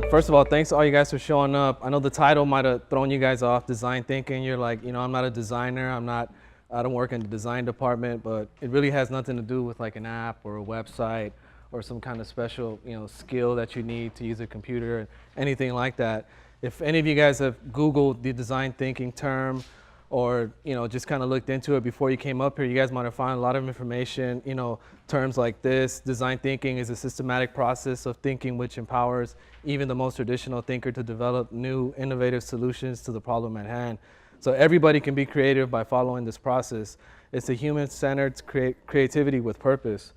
First of all, thanks to all you guys for showing up. I know the title might have thrown you guys off, design thinking. You're like, I'm not a designer. I don't work in the design department, but it really has nothing to do with like an app or a website or some kind of special, skill that you need to use a computer, anything like that. If any of you guys have Googled the design thinking term, or just kind of looked into it before you came up here, you guys might have found a lot of information, terms like this. Design thinking is a systematic process of thinking which empowers even the most traditional thinker to develop new innovative solutions to the problem at hand. So everybody can be creative by following this process. It's a human-centered creativity with purpose.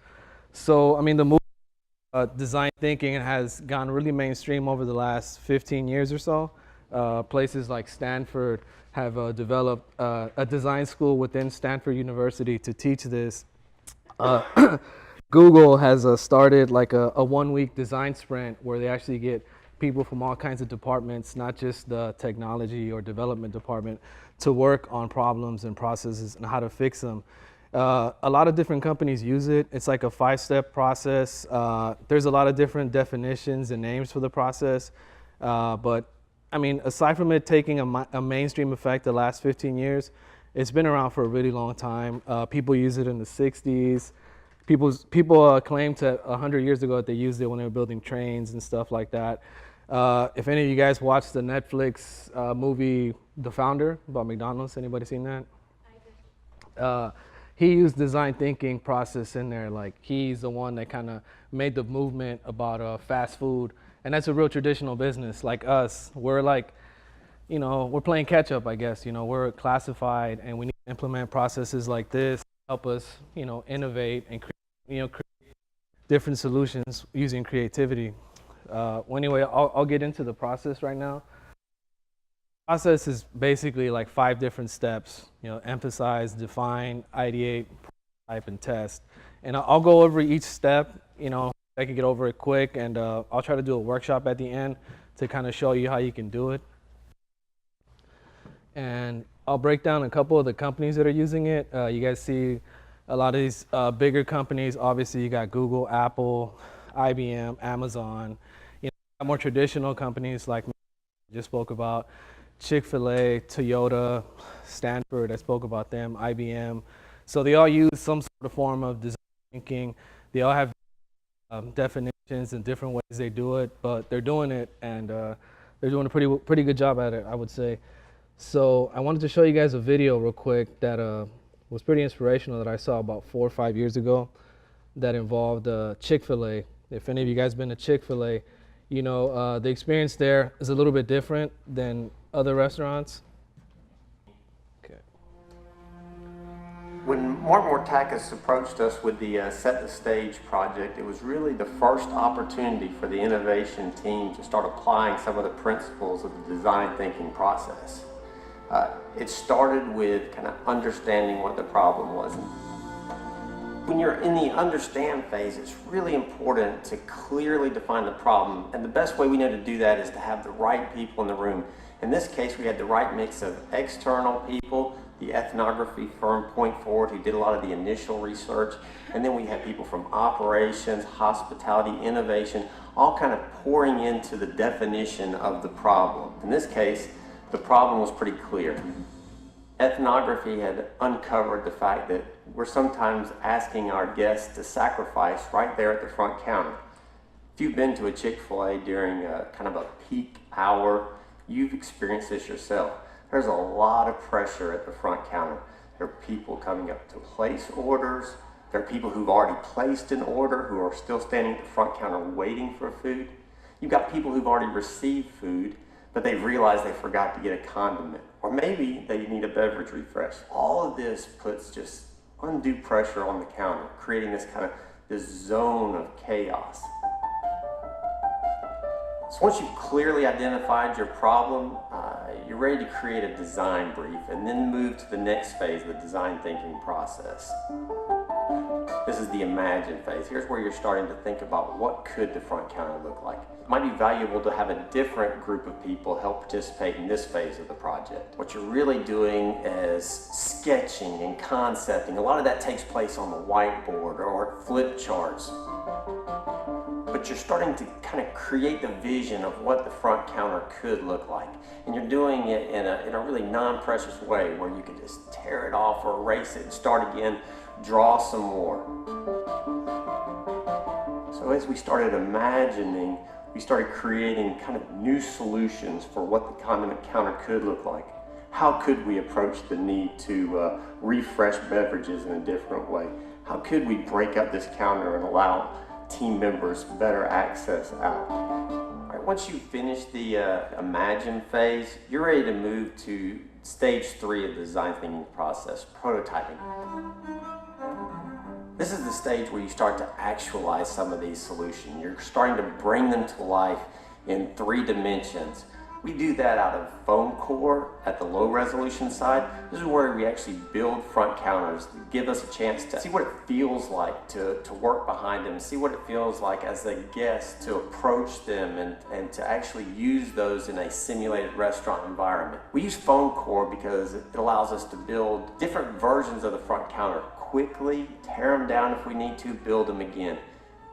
So the movement design thinking has gone really mainstream over the last 15 years or so. Places like Stanford have developed a design school within Stanford University to teach this. Google has started like a 1-week design sprint where they actually get people from all kinds of departments, not just the technology or development department, to work on problems and processes and how to fix them. A lot of different companies use it. It's like a 5-step process. There's a lot of different definitions and names for the process, but aside from it taking a mainstream effect the last 15 years, it's been around for a really long time. People use it in the 60s. People claim to 100 years ago that they used it when they were building trains and stuff like that. If any of you guys watched the Netflix movie The Founder about McDonald's, anybody seen that? I did. He used design thinking process in there. Like, he's the one that kind of made the movement about fast food. And that's a real traditional business. Like us, we're like, we're playing catch up, I guess. We're classified, and we need to implement processes like this to help us, innovate and create different solutions using creativity. Well, anyway, I'll get into the process right now. The process is basically like 5 different steps. Empathize, define, ideate, prototype, and test. And I'll go over each step. I can get over it quick, and I'll try to do a workshop at the end to kind of show you how you can do it. And I'll break down a couple of the companies that are using it. You guys see a lot of these bigger companies. Obviously, you got Google, Apple, IBM, Amazon. More traditional companies like I just spoke about, Chick-fil-A, Toyota, Stanford, I spoke about them, IBM. So they all use some sort of form of design thinking. They all have definitions and different ways they do it, but they're doing it, and they're doing a pretty good job at it, I would say. So I wanted to show you guys a video real quick that was pretty inspirational that I saw about 4 or 5 years ago that involved Chick-fil-A. If any of you guys been to Chick-fil-A, the experience there is a little bit different than other restaurants. Okay. When Mark Mortakis approached us with the Set the Stage project, it was really the first opportunity for the innovation team to start applying some of the principles of the design thinking process. It started with kind of understanding what the problem was. When you're in the understand phase, it's really important to clearly define the problem, and the best way we know to do that is to have the right people in the room. In this case, we had the right mix of external people, the ethnography firm Point Forward, who did a lot of the initial research, and then we had people from operations, hospitality, innovation, all kind of pouring into the definition of the problem. In this case, the problem was pretty clear. Ethnography had uncovered the fact that we're sometimes asking our guests to sacrifice right there at the front counter. If you've been to a Chick-fil-A during kind of a peak hour, you've experienced this yourself. There's a lot of pressure at the front counter. There are people coming up to place orders. There are people who've already placed an order who are still standing at the front counter waiting for food. You've got people who've already received food, but they've realized they forgot to get a condiment. Or maybe they need a beverage refresh. All of this puts just undue pressure on the counter, creating this zone of chaos. So once you've clearly identified your problem, you're ready to create a design brief and then move to the next phase of the design thinking process. This is the imagine phase. Here's where you're starting to think about what could the front counter look like. It might be valuable to have a different group of people help participate in this phase of the project. What you're really doing is sketching and concepting. A lot of that takes place on the whiteboard or flip charts. But but you're starting to kind of create the vision of what the front counter could look like. And you're doing it in a really non-precious way where you can just tear it off or erase it and start again, draw some more. So as we started imagining, we started creating kind of new solutions for what the condiment counter could look like. How could we approach the need to refresh beverages in a different way? How could we break up this counter and allow team members better access out? All right, once you finish the imagine phase, you're ready to move to stage 3 of the design thinking process, prototyping. This is the stage where you start to actualize some of these solutions. You're starting to bring them to life in 3 dimensions. We do that out of foam core at the low resolution side. This is where we actually build front counters that give us a chance to see what it feels like to work behind them, see what it feels like as a guest to approach them and to actually use those in a simulated restaurant environment. We use foam core because it allows us to build different versions of the front counter quickly, tear them down if we need to, build them again.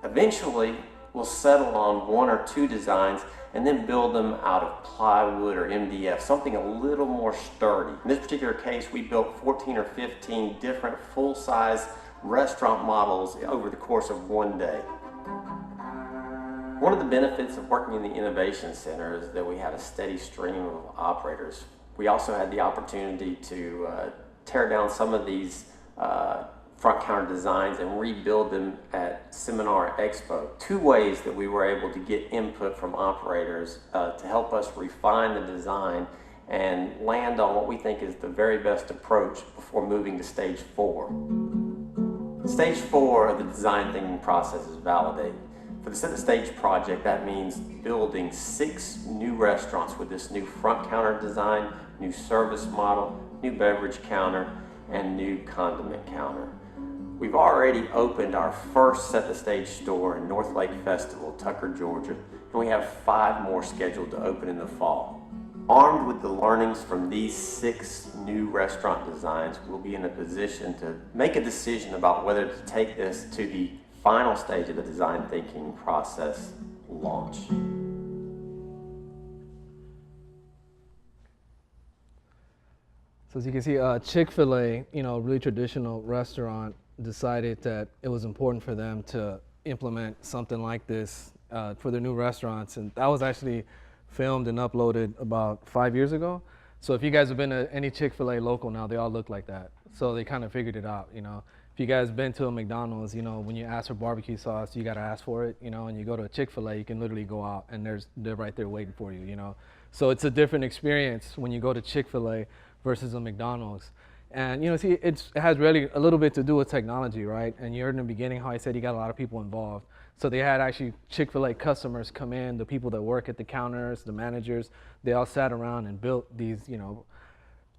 Eventually, we'll settle on 1 or 2 designs and then build them out of plywood or MDF, something a little more sturdy. In this particular case, we built 14 or 15 different full-size restaurant models over the course of 1 day. One of the benefits of working in the Innovation Center is that we had a steady stream of operators. We also had the opportunity to tear down some of these front counter designs and rebuild them at Seminar Expo. 2 ways that we were able to get input from operators to help us refine the design and land on what we think is the very best approach before moving to stage 4. Stage 4 of the design thinking process is validate. For the Set the Stage project, that means building 6 new restaurants with this new front counter design, new service model, new beverage counter, and new condiment counter. We've already opened our first Set the Stage store in North Lake Festival, Tucker, Georgia, and we have 5 more scheduled to open in the fall. Armed with the learnings from these 6 new restaurant designs, we'll be in a position to make a decision about whether to take this to the final stage of the design thinking process, launch. So as you can see, Chick-fil-A, really traditional restaurant, decided that it was important for them to implement something like this for their new restaurants. And that was actually filmed and uploaded about 5 years ago. So if you guys have been to any Chick-fil-A local now, they all look like that. So they kind of figured it out, If you guys been to a McDonald's, when you ask for barbecue sauce, you got to ask for it, and you go to a Chick-fil-A, you can literally go out and they're right there waiting for you, So it's a different experience when you go to Chick-fil-A versus a McDonald's. And it has really a little bit to do with technology, right? And you heard in the beginning how I said you got a lot of people involved. So they had actually Chick-fil-A customers come in, the people that work at the counters, the managers, they all sat around and built these,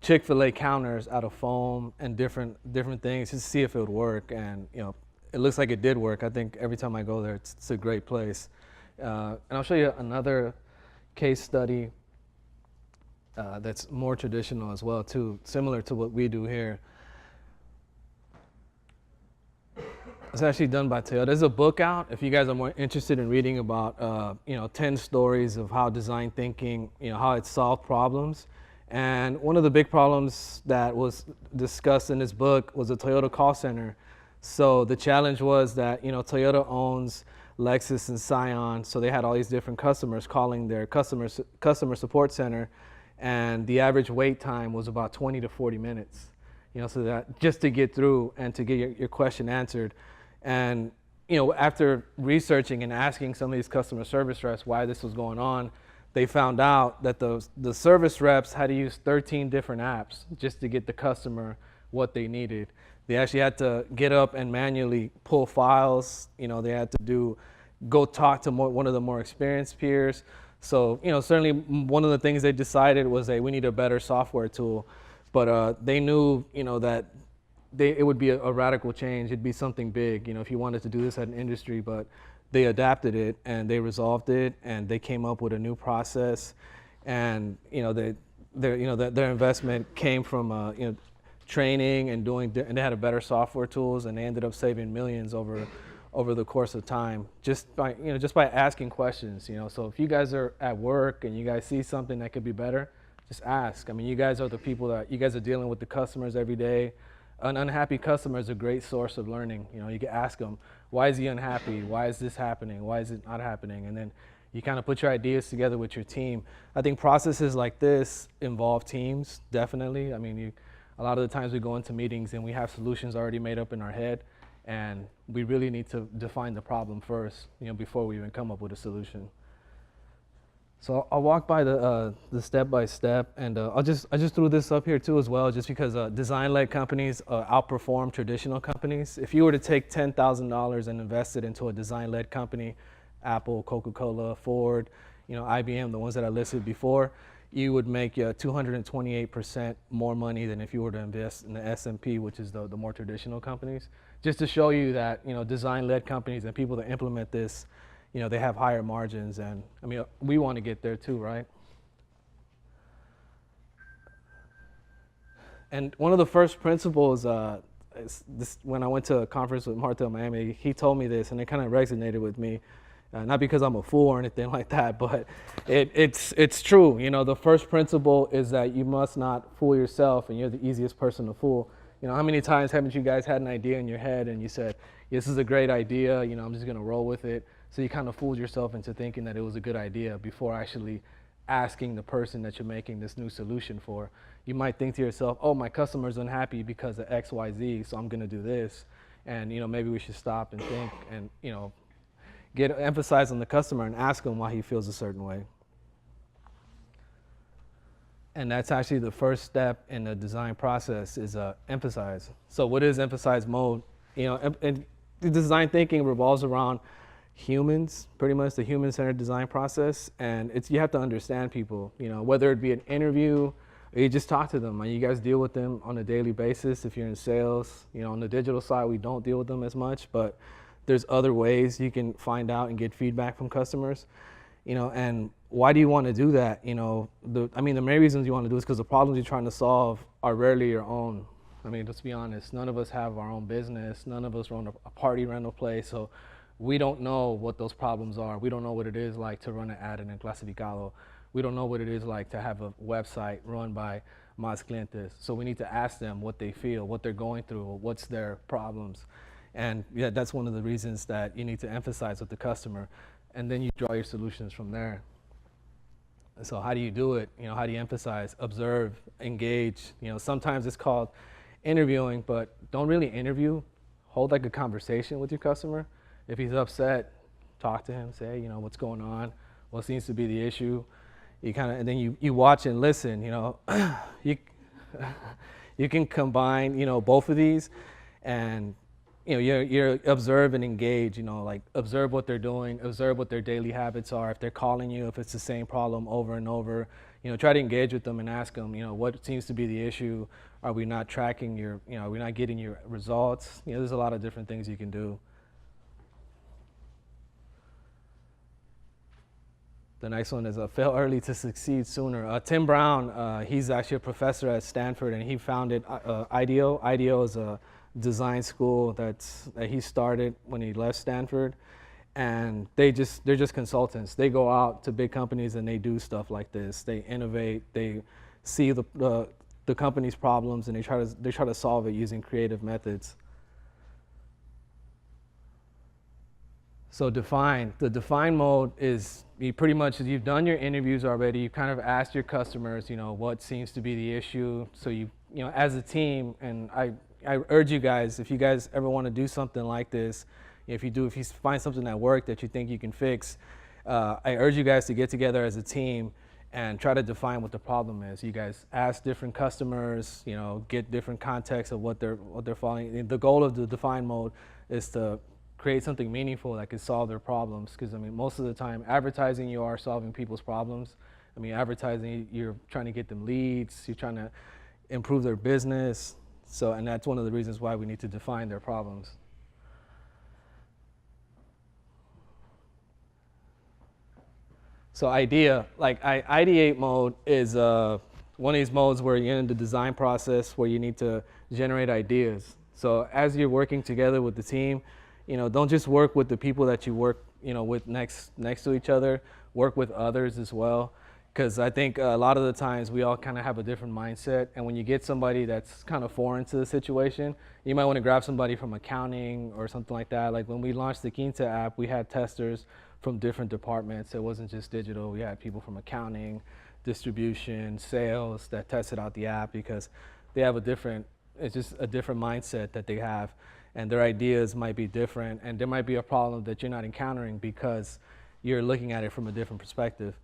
Chick-fil-A counters out of foam and different things just to see if it would work. And it looks like it did work. I think every time I go there, it's a great place. And I'll show you another case study that's more traditional as well too, similar to what we do here. It's actually done by Toyota. There's a book out if you guys are more interested in reading about 10 stories of how design thinking, how it solved problems. And one of the big problems that was discussed in this book was the Toyota call center. So the challenge was that Toyota owns Lexus and Scion, so they had all these different customers calling their customer support center. And the average wait time was about 20 to 40 minutes, so that just to get through and to get your question answered. And, after researching and asking some of these customer service reps why this was going on, they found out that the service reps had to use 13 different apps just to get the customer what they needed. They actually had to get up and manually pull files. They had to go talk to one of the more experienced peers. So, certainly one of the things they decided was that we need a better software tool, but they knew, that it would be a radical change. It'd be something big, if you wanted to do this at an industry, but they adapted it and they resolved it and they came up with a new process. And, their investment came from, training and and they had a better software tools, and they ended up saving millions over over the course of time, just by asking questions. So if you guys are at work and you guys see something that could be better, just ask. I mean, you guys are the people that you guys are dealing with the customers every day. An unhappy customer is a great source of learning. You can ask them, why is he unhappy? Why is this happening? Why is it not happening? And then you kind of put your ideas together with your team. I think processes like this involve teams, definitely. I mean, a lot of the times we go into meetings and we have solutions already made up in our head, and we really need to define the problem first, before we even come up with a solution. So I'll walk by the step by step, and I just threw this up here too as well, just because design-led companies outperform traditional companies. If you were to take $10,000 and invest it into a design-led company, Apple, Coca-Cola, Ford, IBM, the ones that I listed before, you would make 228% more money than if you were to invest in the S&P, which is the more traditional companies. Just to show you that design-led companies and people that implement this, they have higher margins, and I mean, we want to get there too, right? And one of the first principles, when I went to a conference with Martha in Miami, he told me this, and it kind of resonated with me. Not because I'm a fool or anything like that, but it's true. The first principle is that you must not fool yourself, and you're the easiest person to fool. How many times haven't you guys had an idea in your head and you said, this is a great idea, I'm just gonna roll with it. So you kind of fooled yourself into thinking that it was a good idea before actually asking the person that you're making this new solution for. You might think to yourself, oh, my customer's unhappy because of X, Y, Z, so I'm gonna do this. And maybe we should stop and think and emphasize on the customer and ask him why he feels a certain way. And that's actually the first step in the design process is empathize. So what is empathize mode? And the design thinking revolves around humans, pretty much the human-centered design process. And you have to understand people, whether it be an interview or you just talk to them. You guys deal with them on a daily basis. If you're in sales, on the digital side, we don't deal with them as much, but there's other ways you can find out and get feedback from customers, and why do you want to do that? The main reasons you want to do is because the problems you're trying to solve are rarely your own. I mean, let's be honest, none of us have our own business. None of us run a party rental place, so we don't know what those problems are. We don't know what it is like to run an ad in El Clasificado. We don't know what it is like to have a website run by Más Clientes. So we need to ask them what they feel, what they're going through, what's their problems. And yeah, that's one of the reasons that you need to emphasize with the customer, and then you draw your solutions from there. So how do you do it? How do you emphasize? Observe, engage. Sometimes it's called interviewing, but don't really interview. Hold like a conversation with your customer. If he's upset, talk to him. Say, what's going on? What seems to be the issue? And then you watch and listen. You can combine both of these, and you're observe and engage, like observe what they're doing, observe what their daily habits are. If they're calling you, if it's the same problem over and over, try to engage with them and ask them, what seems to be the issue? Are we not tracking are we not getting your results? There's a lot of different things you can do. The next one is fail early to succeed sooner. Tim Brown, he's actually a professor at Stanford, and he founded Ideate. Ideate is a design school that he started when he left Stanford, and they're just consultants. They go out to big companies and they do stuff like this. They innovate. They see the company's problems and they try to solve it using creative methods. So the define mode is pretty much you've done your interviews already. You kind of asked your customers, what seems to be the issue. So as a team, and I urge you guys, if you guys ever want to do something like this, if you find something at work that you think you can fix, I urge you guys to get together as a team and try to define what the problem is. You guys ask different customers, get different context of what they're following. The goal of the define mode is to create something meaningful that can solve their problems. Because most of the time, advertising, you are solving people's problems. Advertising, you're trying to get them leads, you're trying to improve their business. So, and that's one of the reasons why we need to define their problems. So ideate mode is one of these modes where you're in the design process where you need to generate ideas. So as you're working together with the team, don't just work with the people that you work, with next to each other. Work with others as well, because I think a lot of the times we all kind of have a different mindset, and when you get somebody that's kind of foreign to the situation, you might want to grab somebody from accounting or something like that. Like when we launched the Quinta app, we had testers from different departments. It wasn't just digital. We had people from accounting, distribution, sales that tested out the app because they have it's just a different mindset that they have, and their ideas might be different, and there might be a problem that you're not encountering because you're looking at it from a different perspective.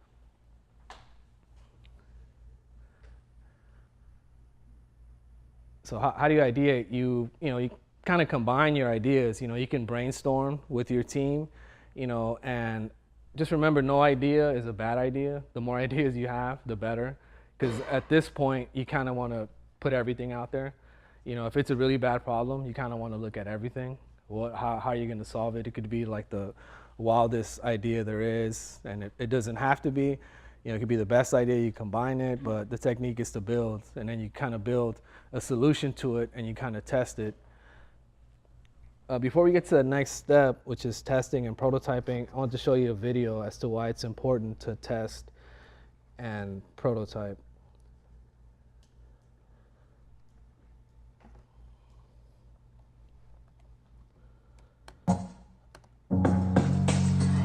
So how do you ideate? You kind of combine your ideas. You can brainstorm with your team, and just remember, no idea is a bad idea. The more ideas you have, the better, because at this point, you kind of want to put everything out there. If it's a really bad problem, you kind of want to look at everything. How are you going to solve it? It could be like the wildest idea there is, and it doesn't have to be. It could be the best idea, you combine it, but the technique is to build, and then you kind of build a solution to it, and you kind of test it. Before we get to the next step, which is testing and prototyping, I want to show you a video as to why it's important to test and prototype.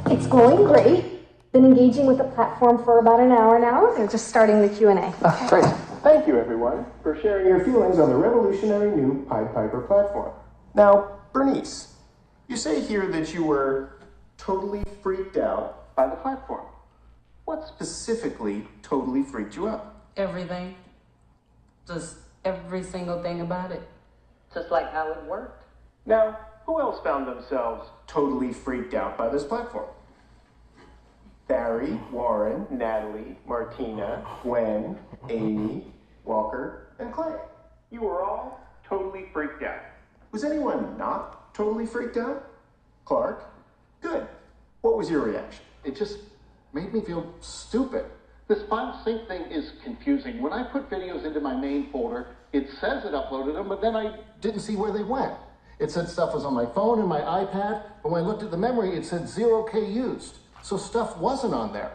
It's going great. Been engaging with the platform for about an hour now. They're just starting the Q&A. Great. Thank you, everyone, for sharing your feelings on the revolutionary new Pied Piper platform. Now, Bernice, you say here that you were totally freaked out by the platform. What specifically totally freaked you out? Everything. Just every single thing about it. Just like how it worked. Now, who else found themselves totally freaked out by this platform? Barry, Warren, Natalie, Martina, Gwen, Amy, Walker, and Clay. You were all totally freaked out. Was anyone not totally freaked out? Clark? Good. What was your reaction? It just made me feel stupid. This file sync thing is confusing. When I put videos into my main folder, it says it uploaded them, but then I didn't see where they went. It said stuff was on my phone and my iPad, but when I looked at the memory, it said 0K used. So stuff wasn't on there.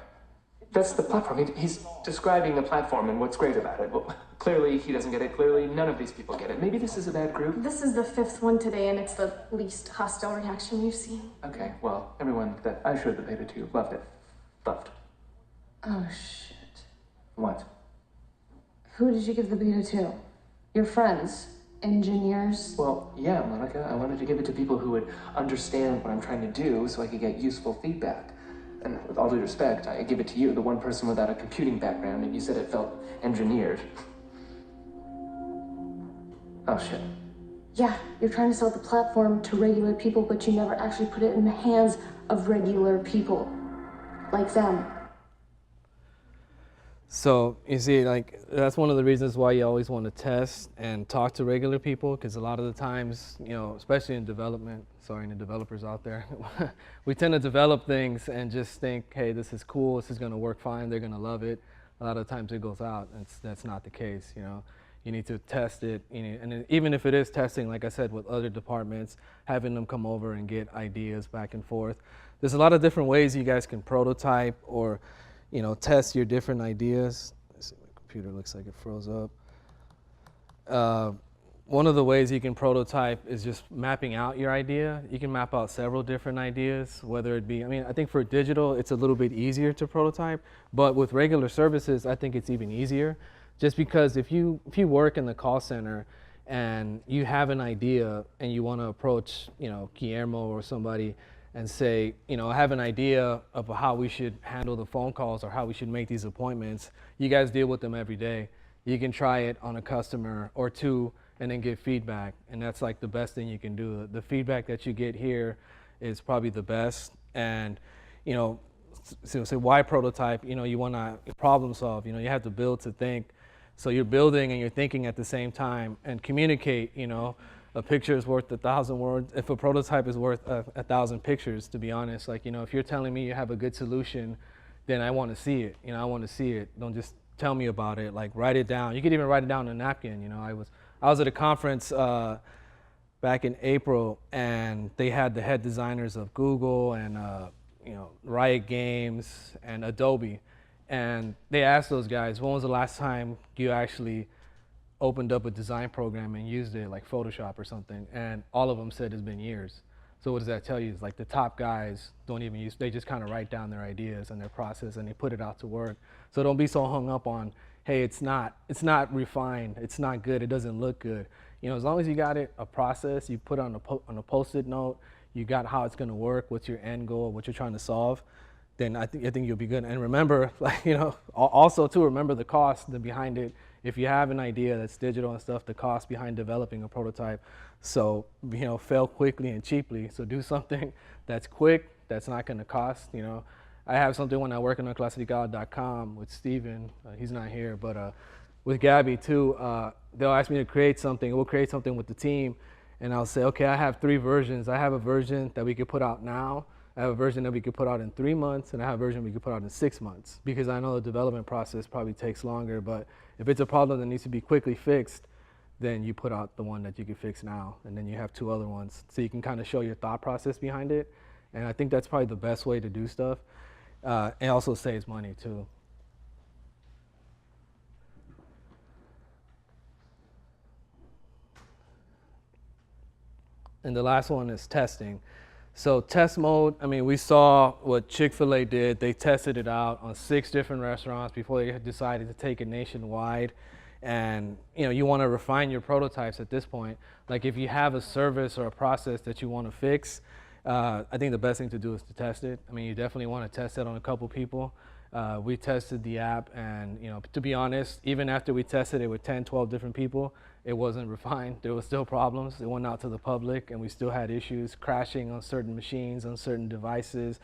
That's the platform. He's describing the platform and what's great about it. Well, clearly he doesn't get it. Clearly none of these people get it. Maybe this is a bad group. This is the 5th one today, and it's the least hostile reaction we've seen. Okay, well, everyone that I showed the beta to loved it. Loved. Oh, shit. What? Who did you give the beta to? Your friends? Engineers? Well, yeah, Monica. I wanted to give it to people who would understand what I'm trying to do so I could get useful feedback. And with all due respect, I give it to you, the one person without a computing background, and you said it felt engineered. Oh, shit. Yeah, you're trying to sell the platform to regular people, but you never actually put it in the hands of regular people. Like them. So you see, like, that's one of the reasons why you always want to test and talk to regular people, because a lot of the times, especially in development, sorry, any developers out there, we tend to develop things and just think, hey, this is cool, this is going to work fine, they're going to love it. A lot of times it goes out, and that's not the case. You need to test it, and even if it is testing, like I said, with other departments, having them come over and get ideas back and forth. There's a lot of different ways you guys can prototype or test your different ideas. Let's see, my computer looks like it froze up. One of the ways you can prototype is just mapping out your idea. You can map out several different ideas, whether it be, I think for digital, it's a little bit easier to prototype, but with regular services, I think it's even easier. Just because if you work in the call center and you have an idea and you want to approach, Guillermo or somebody and say, I have an idea of how we should handle the phone calls or how we should make these appointments. You guys deal with them every day. You can try it on a customer or two and then get feedback. And that's like the best thing you can do. The feedback that you get here is probably the best. And, so why prototype? You want to problem solve. You have to build to think. So you're building and you're thinking at the same time and communicate, A picture is worth 1,000 words. If a prototype is worth 1,000 pictures, to be honest, if you're telling me you have a good solution, then I want to see it. I want to see it. Don't just tell me about it. Like, write it down. You could even write it down on a napkin. I was at a conference back back in April, and they had the head designers of Google and Riot Games and Adobe, and they asked those guys, when was the last time you actually opened up a design program and used it, like Photoshop or something? And all of them said it's been years. So what does that tell you? It's like the top guys don't even use, they just kind of write down their ideas and their process and they put it out to work. So don't be so hung up on, hey, it's not refined, it's not good, it doesn't look good. As long as you got it, a process, you put on a Post-it note, you got how it's going to work, what's your end goal, what you're trying to solve, then I think you'll be good. And remember, also too, remember the cost behind it. If you have an idea that's digital and stuff, the cost behind developing a prototype. So, fail quickly and cheaply. So do something that's quick, that's not going to cost. I have something when I work on clasificado.com with Steven. He's not here, but with Gabby too. They'll ask me to create something. We'll create something with the team, and I'll say, okay, I have 3 versions. I have a version that we could put out now. I have a version that we could put out in 3 months, and I have a version we could put out in 6 months, because I know the development process probably takes longer. But if it's a problem that needs to be quickly fixed, then you put out the one that you can fix now, and then you have 2 other ones, so you can kind of show your thought process behind it. And I think that's probably the best way to do stuff. It also saves money too. And the last one is testing. So test mode, we saw what Chick-fil-A did. They tested it out on 6 different restaurants before they decided to take it nationwide. And you want to refine your prototypes at this point. Like if you have a service or a process that you want to fix, I think the best thing to do is to test it. You definitely want to test it on a couple people. We tested the app, and to be honest, even after we tested it with 10, 12 different people, it wasn't refined. There was still problems. It went out to the public, and we still had issues crashing on certain machines, on certain devices.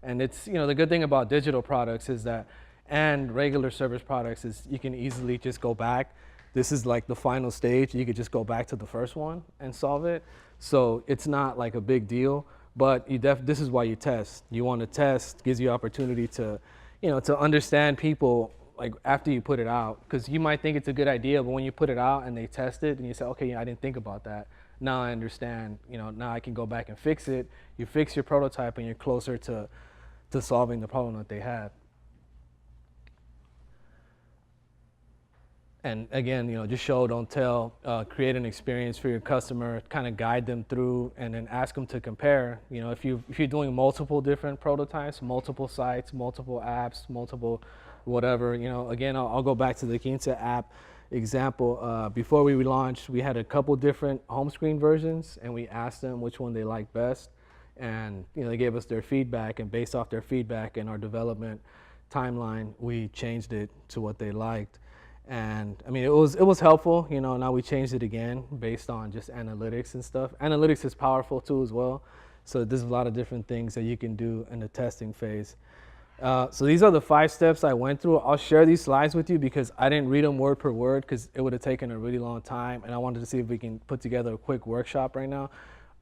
And it's, the good thing about digital products is that, and regular service products, is you can easily just go back. This is like the final stage. You could just go back to the first one and solve it. So it's not like a big deal, but this is why you test. You want to test, gives you opportunity to, to understand people, like after you put it out, because you might think it's a good idea, but when you put it out and they test it and you say, okay, I didn't think about that. Now I understand, now I can go back and fix it. You fix your prototype and you're closer to solving the problem that they had. And again, just show, don't tell, create an experience for your customer, kind of guide them through, and then ask them to compare. If you're doing multiple different prototypes, multiple sites, multiple apps, multiple whatever, again, I'll go back to the Quince app example. Before we launched, we had a couple different home screen versions, and we asked them which one they liked best. And they gave us their feedback, and based off their feedback and our development timeline, we changed it to what they liked. And it was helpful, now we changed it again based on just analytics and stuff. Analytics is powerful too as well. So there's a lot of different things that you can do in the testing phase. So these are the 5 steps I went through. I'll share these slides with you because I didn't read them word per word because it would have taken a really long time. And I wanted to see if we can put together a quick workshop right now.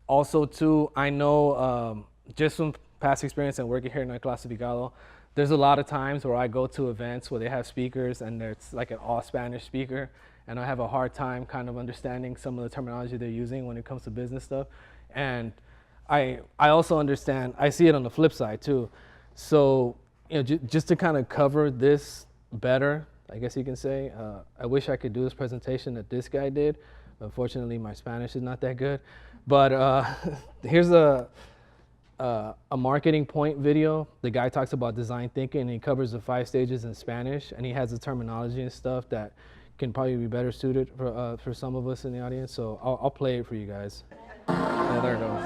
Also too, I know just from past experience and working here in Clasificado, there's a lot of times where I go to events where they have speakers and it's like an all Spanish speaker, and I have a hard time kind of understanding some of the terminology they're using when it comes to business stuff. And I also understand, I see it on the flip side too. So, just to kind of cover this better, I guess you can say, I wish I could do this presentation that this guy did. Unfortunately, my Spanish is not that good. But here's a marketing point video. The guy talks about design thinking, and he covers the 5 stages in Spanish, and he has the terminology and stuff that can probably be better suited for some of us in the audience. So I'll play it for you guys. Yeah, there it goes.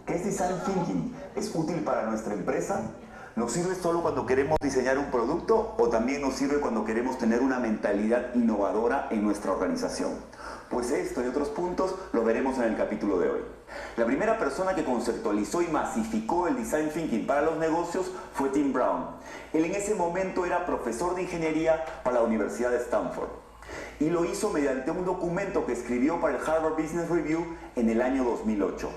¿Es design thinking? ¿Es útil para nuestra empresa? ¿Nos sirve solo cuando queremos diseñar un producto o también nos sirve cuando queremos tener una mentalidad innovadora en nuestra organización? Pues esto y otros puntos lo veremos en el capítulo de hoy. La primera persona que conceptualizó y masificó el design thinking para los negocios fue Tim Brown. Él en ese momento era profesor de ingeniería para la Universidad de Stanford y lo hizo mediante un documento que escribió para el Harvard Business Review en el año 2008.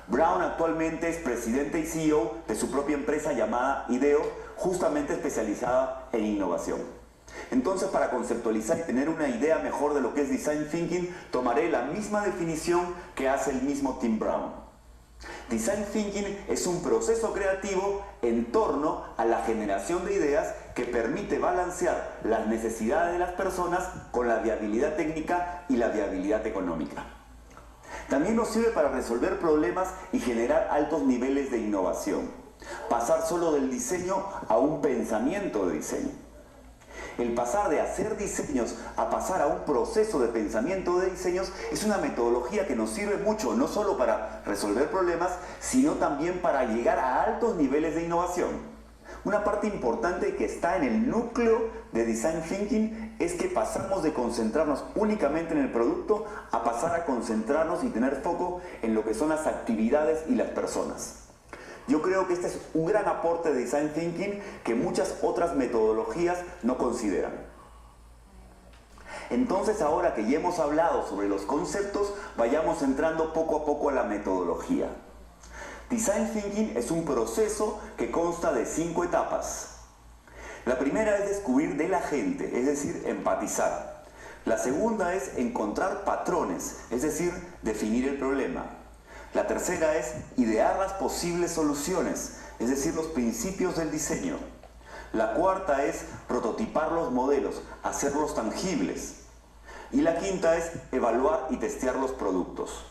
Brown actualmente es presidente y CEO de su propia empresa llamada Ideate, justamente especializada en innovación. Entonces, para conceptualizar y tener una idea mejor de lo que es Design Thinking, tomaré la misma definición que hace el mismo Tim Brown. Design Thinking es un proceso creativo en torno a la generación de ideas que permite balancear las necesidades de las personas con la viabilidad técnica y la viabilidad económica. También nos sirve para resolver problemas y generar altos niveles de innovación. Pasar solo del diseño a un pensamiento de diseño. El pasar de hacer diseños a pasar a un proceso de pensamiento de diseños es una metodología que nos sirve mucho, no solo para resolver problemas, sino también para llegar a altos niveles de innovación. Una parte importante que está en el núcleo de Design Thinking es que pasamos de concentrarnos únicamente en el producto a pasar a concentrarnos y tener foco en lo que son las actividades y las personas. Yo creo que este es un gran aporte de Design Thinking que muchas otras metodologías no consideran. Entonces, ahora que ya hemos hablado sobre los conceptos, vayamos entrando poco a poco a la metodología. Design Thinking es un proceso que consta de 5 etapas. La primera es descubrir de la gente, es decir, empatizar. La segunda es encontrar patrones, es decir, definir el problema. La tercera es idear las posibles soluciones, es decir, los principios del diseño. La cuarta es prototipar los modelos, hacerlos tangibles. Y la quinta es evaluar y testear los productos.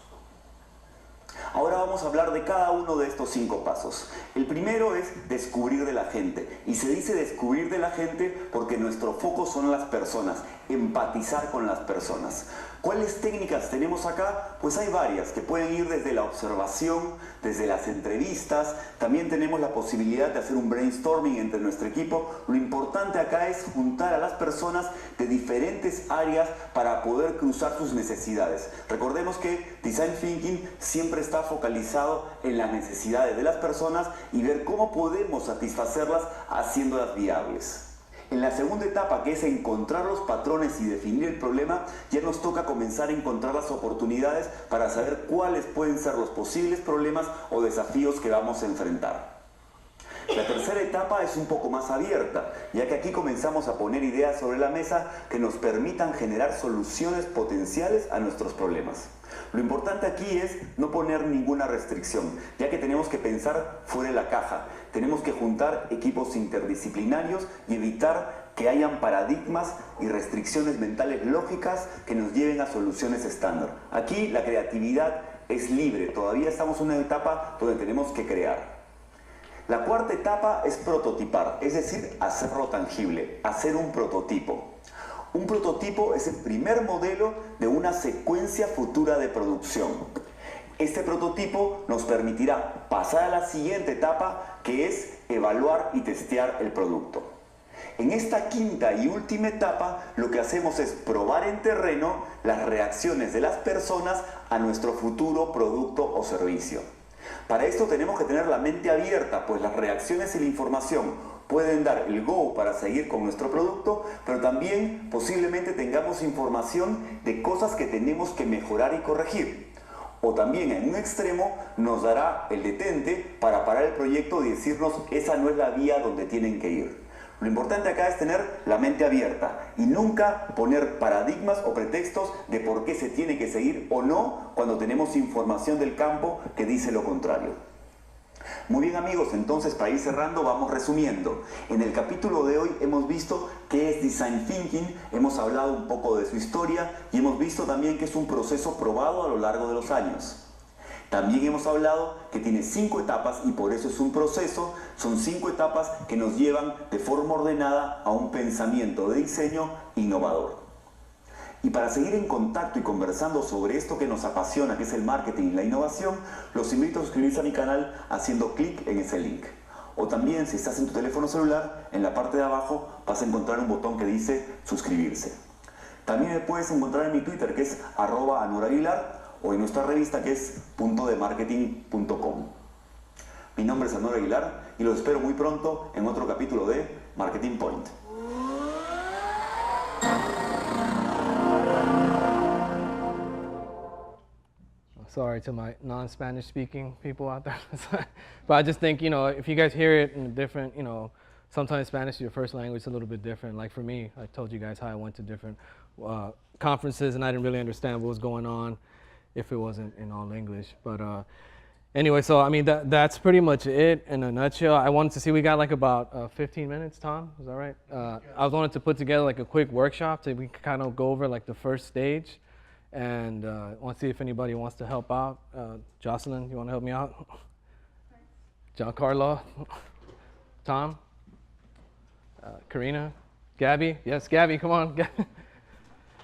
Ahora vamos a hablar de cada uno de estos 5 pasos. El primero es descubrir de la gente. Y se dice descubrir de la gente porque nuestro foco son las personas, empatizar con las personas. ¿Cuáles técnicas tenemos acá? Pues hay varias que pueden ir desde la observación, desde las entrevistas. También tenemos la posibilidad de hacer un brainstorming entre nuestro equipo. Lo importante acá es juntar a las personas de diferentes áreas para poder cruzar sus necesidades. Recordemos que Design Thinking siempre está focalizado en las necesidades de las personas y ver cómo podemos satisfacerlas haciéndolas viables. En la segunda etapa, que es encontrar los patrones y definir el problema, ya nos toca comenzar a encontrar las oportunidades para saber cuáles pueden ser los posibles problemas o desafíos que vamos a enfrentar. La tercera etapa es un poco más abierta, ya que aquí comenzamos a poner ideas sobre la mesa que nos permitan generar soluciones potenciales a nuestros problemas. Lo importante aquí es no poner ninguna restricción, ya que tenemos que pensar fuera de la caja. Tenemos que juntar equipos interdisciplinarios y evitar que hayan paradigmas y restricciones mentales lógicas que nos lleven a soluciones estándar. Aquí la creatividad es libre, todavía estamos en una etapa donde tenemos que crear. La cuarta etapa es prototipar, es decir, hacerlo tangible, hacer un prototipo. Un prototipo es el primer modelo de una secuencia futura de producción. Este prototipo nos permitirá pasar a la siguiente etapa, que es evaluar y testear el producto. En esta quinta y última etapa, lo que hacemos es probar en terreno las reacciones de las personas a nuestro futuro producto o servicio. Para esto tenemos que tener la mente abierta, pues las reacciones y la información pueden dar el go para seguir con nuestro producto, pero también posiblemente tengamos información de cosas que tenemos que mejorar y corregir. O también en un extremo nos dará el detente para parar el proyecto y decirnos esa no es la vía donde tienen que ir. Lo importante acá es tener la mente abierta y nunca poner paradigmas o pretextos de por qué se tiene que seguir o no cuando tenemos información del campo que dice lo contrario. Muy bien amigos, entonces para ir cerrando vamos resumiendo. En el capítulo de hoy hemos visto qué es Design Thinking, hemos hablado un poco de su historia y hemos visto también que es un proceso probado a lo largo de los años. También hemos hablado que tiene 5 etapas y por eso es un proceso. Son 5 etapas que nos llevan de forma ordenada a un pensamiento de diseño innovador. Y para seguir en contacto y conversando sobre esto que nos apasiona, que es el marketing y la innovación, los invito a suscribirse a mi canal haciendo clic en ese link. O también, si estás en tu teléfono celular, en la parte de abajo vas a encontrar un botón que dice suscribirse. También me puedes encontrar en mi Twitter, que es @AnurAguilar, o en nuestra revista, que es .demarketing.com. Mi nombre es Anur Aguilar y los espero muy pronto en otro capítulo de Marketing Point. Sorry to my non-Spanish speaking people out there. But I just think, if you guys hear it in a different, sometimes Spanish is your first language, it's a little bit different. Like for me, I told you guys how I went to different conferences and I didn't really understand what was going on if it wasn't in all English. But anyway, so I mean, that's pretty much it in a nutshell. I wanted to see, we got like about 15 minutes, Tom, is that right? I wanted to put together like a quick workshop so we can kind of go over like the first stage. And I want to see if anybody wants to help out. Jocelyn, you want to help me out? Giancarlo? Tom? Karina? Gabby? Yes, Gabby, come on.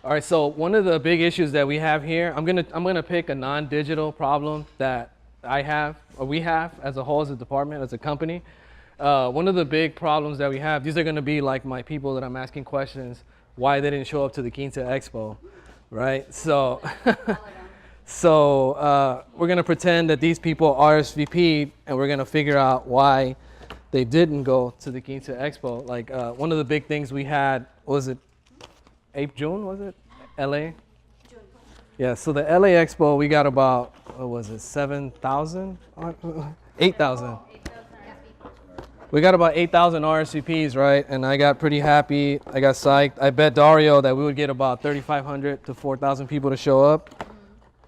All right, so one of the big issues that we have here, I'm gonna pick a non-digital problem that I have, or we have as a whole, as a department, as a company. One of the big problems that we have, these are gonna be like my people that I'm asking questions, why they didn't show up to the Quince Expo, right? So, we're gonna pretend that these people RSVP'd and we're gonna figure out why they didn't go to the Quince Expo. Like one of the big things we had, was it 8th June, was it? LA? June. Yeah, so the LA Expo, we got about, what was it, 7,000? 8,000. We got about 8,000 RSVPs, right? And I got pretty happy. I got psyched. I bet Dario that we would get about 3,500 to 4,000 people to show up.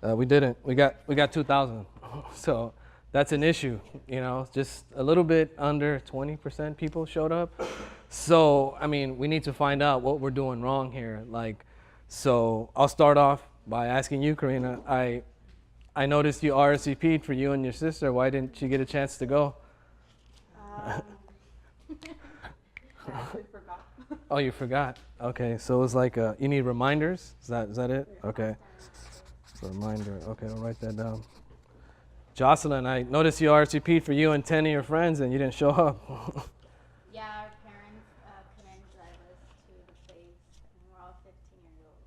We didn't. We got 2,000. So that's an issue, you know, just a little bit under 20% people showed up. So, I mean, we need to find out what we're doing wrong here. Like, so I'll start off by asking you, Karina, I noticed you RSVP'd for you and your sister. Why didn't you get a chance to go? I actually forgot. Oh, you forgot. Okay, so it was like, you need reminders? Is that it? Okay. So reminder. Okay, I'll write that down. Jocelyn, I noticed you RSVP'd for you and 10 of your friends and you didn't show up. Yeah, our parents couldn't drive us to the place, and we're all 15 years old.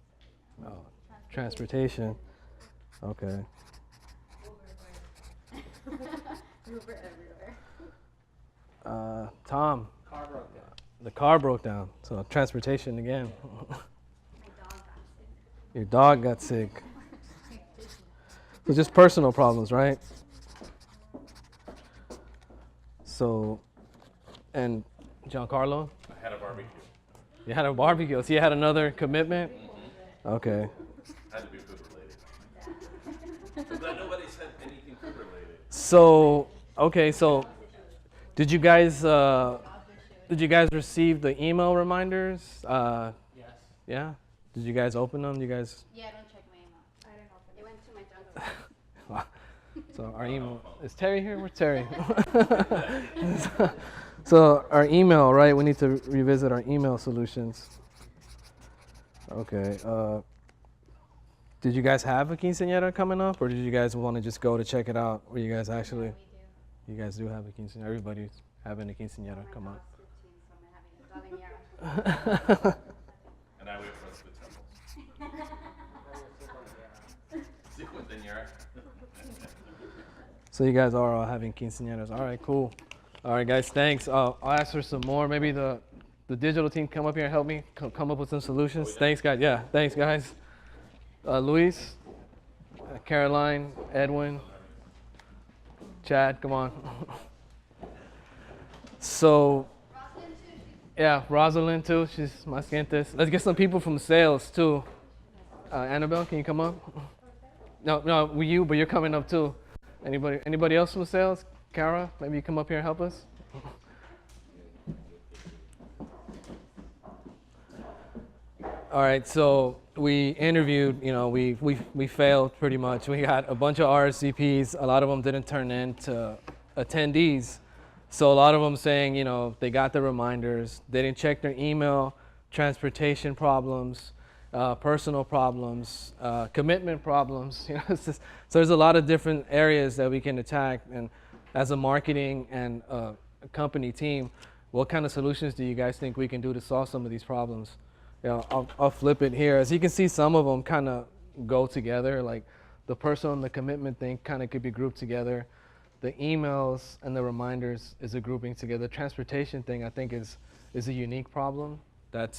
So, Oh, transportation. Okay. Uber everywhere. Tom. Car broke down. The car broke down, so transportation again. My dog got sick. Your dog got sick. So just personal problems, right? So, and Giancarlo? I had a barbecue. You had a barbecue, so you had another commitment? Okay. Had to be food related. I'm glad nobody said anything food related. So, okay, so did you guys receive the email reminders? Yes. Yeah? Did you guys open them? You guys? Yeah, I don't check my email. I didn't open it. It went to my junk. So our email, is Terry here? Where's Terry? So our email, right? We need to revisit our email solutions. Okay. Did you guys have a quinceañera coming up, or did you guys want to just go to check it out? Or you guys actually? Yeah, we do. You guys do have a quinceañera. Everybody's having a quinceañera come up. My dog's 15, so I'm having a quinceañera. And I wait for us to the temple. Quinceañera. So you guys are all having quinceañeras. All right, cool. All right, guys, thanks. I'll ask for some more. Maybe the digital team come up here and help me come up with some solutions. Thanks, guys. Yeah, thanks, guys. Luis, Caroline, Edwin, Chad, come on. So, yeah, Rosalind too. She's más gentes. Let's get some people from sales too. Annabelle, can you come up? No, you, but you're coming up too. Anybody else from sales? Kara, maybe you come up here and help us. All right, so we interviewed, you know, we failed pretty much. We got a bunch of RSVPs. A lot of them didn't turn into attendees. So a lot of them saying, you know, they got the reminders, they didn't check their email, transportation problems, personal problems, commitment problems. You know, it's just, so there's a lot of different areas that we can attack. And as a marketing and a company team, what kind of solutions do you guys think we can do to solve some of these problems? You know, I'll flip it here. As you can see, some of them kind of go together. Like the personal and the commitment thing kind of could be grouped together. The emails and the reminders is a grouping together. Transportation thing, I think, is a unique problem. That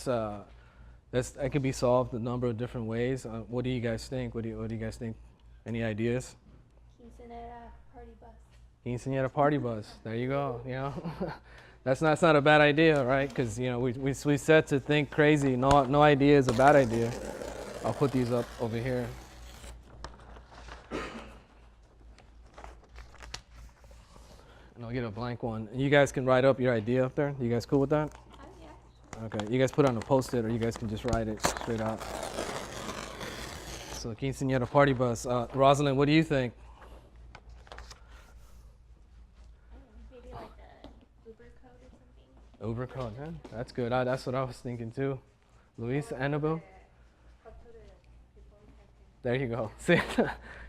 could be solved a number of different ways. What do you guys think? What do you guys think? Any ideas? Quinceañera party bus. Quinceañera party bus. There you go. You know, That's not a bad idea, right? Because you know we said to think crazy. No idea is a bad idea. I'll put these up over here. And I'll get a blank one. And you guys can write up your idea up there. You guys cool with that? Yeah. Okay. You guys put it on a post-it, or you guys can just write it straight out. So quinceañera party bus. Rosalind, what do you think? Maybe like a Uber code or something. Uber code, huh? That's good. That's what I was thinking too. Luis, Annabelle? There you go.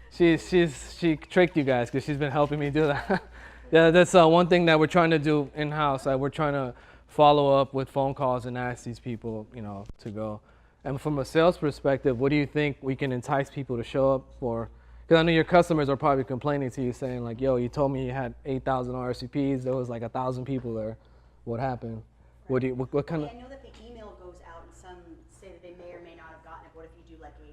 See, she tricked you guys because she's been helping me do that. Yeah, that's one thing that we're trying to do in-house. We're trying to follow up with phone calls and ask these people, you know, to go. And from a sales perspective, what do you think we can entice people to show up for? Because I know your customers are probably complaining to you saying like, yo, you told me you had 8,000 RSVPs. There was like 1,000 people there. What happened? What kind of? I know that the email goes out and some say that they may or may not have gotten it. What if you do like a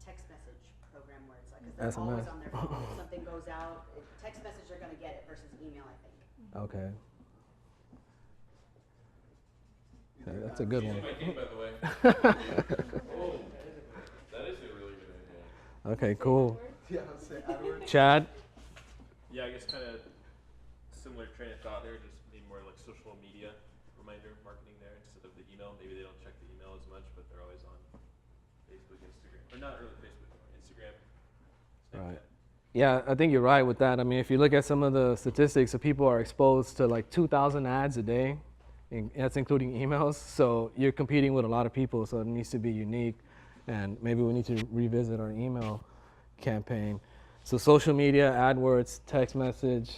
text message program where it's like, because they're always on their phone. If something goes out, text message they're going to get it versus email, I think. Okay. That's a good one. By the way. Oh, that is a really good idea. Okay, cool. Yeah, say AdWords. Chad? Yeah, I guess kind of similar train of thought there, just need more like social media reminder marketing there instead of the email. Maybe they don't check the email as much, but they're always on Facebook, Instagram. Or not really Facebook, Instagram. Right. Yeah, I think you're right with that. I mean, if you look at some of the statistics, so people are exposed to like 2,000 ads a day. And that's including emails. So you're competing with a lot of people, so it needs to be unique. And maybe we need to revisit our email campaign. So social media, AdWords, text message.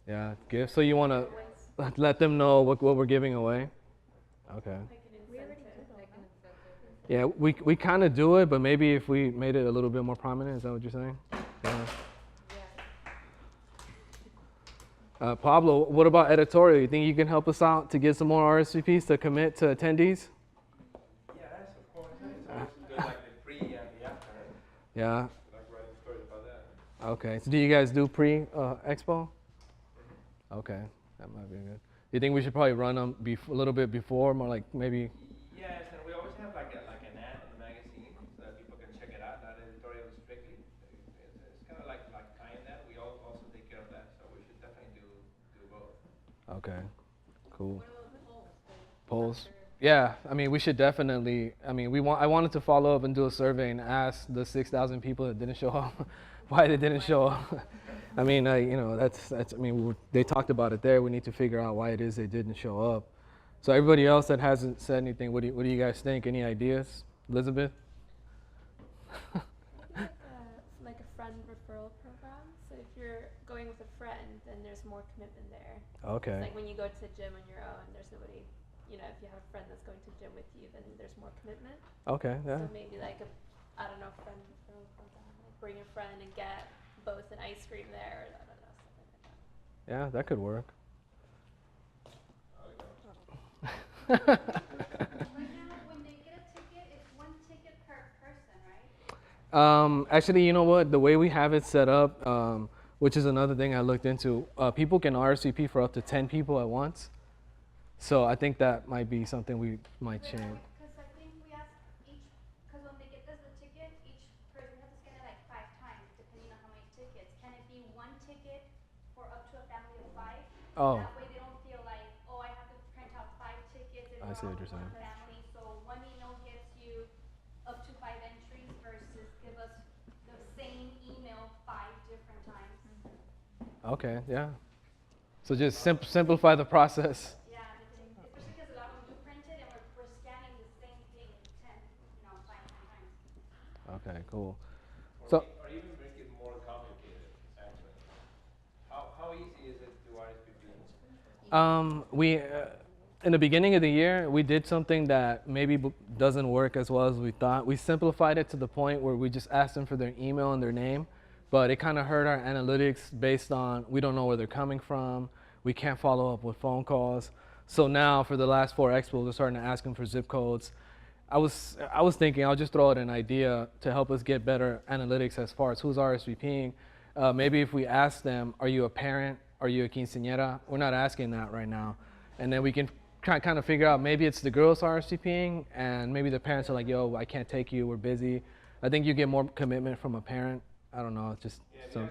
Yeah, gifts. So you want to let them know what we're giving away? Okay. Yeah, we kind of do it, but maybe if we made it a little bit more prominent, is that what you're saying? Yeah. Pablo, what about editorial? You think you can help us out to get some more RSVPs to commit to attendees? Yes, of course. It's like the pre and the after. Yeah. Like writing stories about that. Okay. So do you guys do pre-expo? Okay, that might be good. You think we should probably run them a little bit before, more like maybe? Yes, and we always have like an ad in the magazine so that people can check it out. Not editorial strictly. It's kind of like tying that. We also take care of that, so we should definitely do both. Okay, cool. Polls. Yeah, I mean, we should definitely. I mean, I wanted to follow up and do a survey and ask the 6,000 people that didn't show up why they didn't show up. I mean, you know, that's. I mean, they talked about it there. We need to figure out why it is they didn't show up. So everybody else that hasn't said anything, what do you guys think? Any ideas, Elizabeth? Like a friend referral program. So if you're going with a friend, then there's more commitment there. Okay. It's like when you go to the gym on your own, there's nobody. You know, if you have a friend that's going to the gym with you, then there's more commitment. Okay. Yeah. So maybe like I don't know, friend referral program. Like bring a friend and get both an ice cream there. Or I don't know, something like that. Yeah, that could work. Right now, when they get a ticket, it's one ticket per person, right? Actually, you know what? The way we have it set up, which is another thing I looked into, people can RSVP for up to 10 people at once. So I think that might be something we might change. Because I think we ask because when they get the ticket, each person has to scan it like 5 times, depending on how many tickets. Can it be one ticket for up to a family of 5? Oh. That way they don't feel like, oh, I have to print out 5 tickets. And I see what you're saying. one family. So one email gets you up to 5 entries versus give us the same email 5 different times. Okay, yeah. So just simplify the process. Yeah, especially because a lot of them do print it and we're scanning the same thing 5 times. Okay, cool. So. Or even make it more complicated, actually. How easy is it to do RSVP? In the beginning of the year, we did something that maybe doesn't work as well as we thought. We simplified it to the point where we just asked them for their email and their name, but it kind of hurt our analytics based on we don't know where they're coming from. We can't follow up with phone calls. So now for the last 4 expos, we're starting to ask them for zip codes. I was thinking I'll just throw out an idea to help us get better analytics as far as who's RSVPing. Maybe if we ask them, are you a parent? Are you a quinceañera? We're not asking that right now. And then we can kind of figure out maybe it's the girls RSVPing and maybe the parents are like, yo, I can't take you, we're busy. I think you get more commitment from a parent. I don't know, it's just If you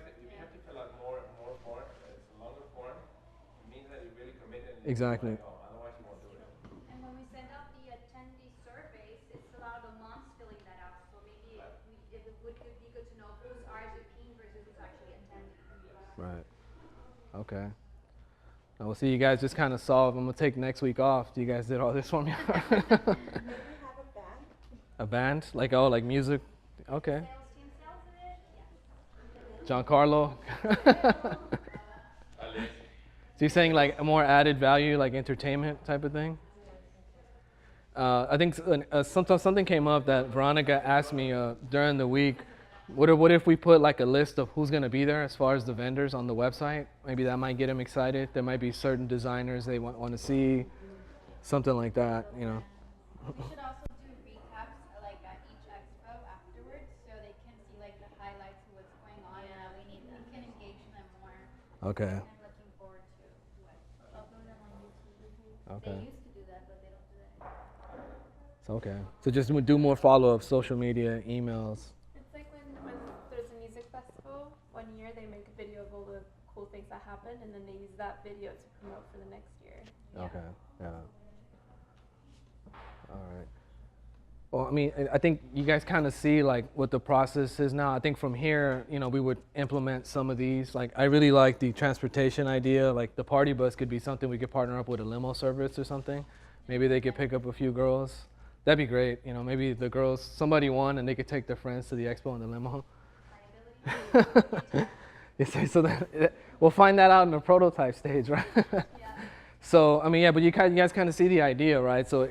have to fill out more form, it's a longer form, it means that you're really committed. Exactly. Otherwise you won't do it. And when we send out the attendee surveys, it's a lot of the moms filling that out. So maybe it would be good to know who's RSVPing versus who's actually attending. Right. Okay. Now we'll see you guys just kind of solve. I'm gonna take next week off. You guys did all this for me. A band? Like music? Okay. Giancarlo. So you're saying like a more added value, like entertainment type of thing? I think something came up that Veronica asked me during the week. What if we put like a list of who's going to be there as far as the vendors on the website? Maybe that might get them excited. There might be certain designers they want to see, something like that, you know. We should also do recaps like at each expo afterwards, so they can see like the highlights of what's going on. Yeah, we can engage them more. Okay. I'm looking forward to what upload them on YouTube. Okay. They used to do that, but they don't do that. So, okay. So just do more follow-up, social media, emails. It's like when there's a music festival, one year they make a video of all the cool things that happened, and then they use that video to promote for the next year. Yeah. Okay. Yeah. All right. Well, I mean, I think you guys kind of see like what the process is now. I think from here, you know, we would implement some of these. Like, I really like the transportation idea. Like, the party bus could be something we could partner up with a limo service or something. Maybe they could pick up a few girls. That'd be great. You know, maybe the girls, somebody won and they could take their friends to the expo in the limo. So we'll find that out in the prototype stage, right? Yeah. So, I mean, yeah, but you guys kind of see the idea, right? So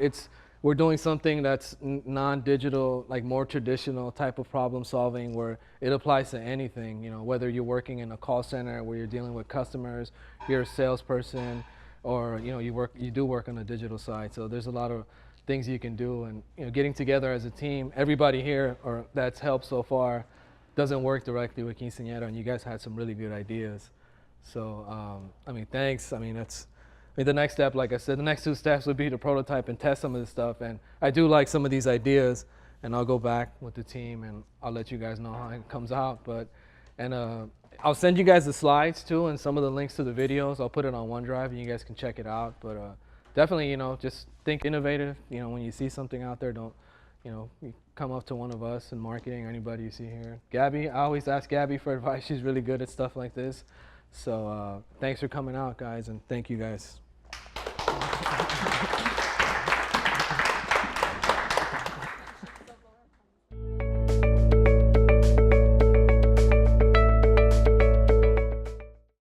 we're doing something that's non-digital, like more traditional type of problem solving where it applies to anything, you know, whether you're working in a call center where you're dealing with customers, you're a salesperson, or, you know, you do work on the digital side. So there's a lot of things you can do, and, you know, getting together as a team. Everybody here or that's helped so far doesn't work directly with Quinceañera, and you guys had some really good ideas. So, I mean, thanks. I mean, the next step, like I said, the next 2 steps would be to prototype and test some of this stuff. And I do like some of these ideas, and I'll go back with the team and I'll let you guys know how it comes out. I'll send you guys the slides too and some of the links to the videos. I'll put it on OneDrive and you guys can check it out. But definitely, you know, just think innovative. You know, when you see something out there, don't, you know, you come up to one of us in marketing or anybody you see here. Gabby, I always ask Gabby for advice. She's really good at stuff like this. So thanks for coming out, guys, and thank you guys.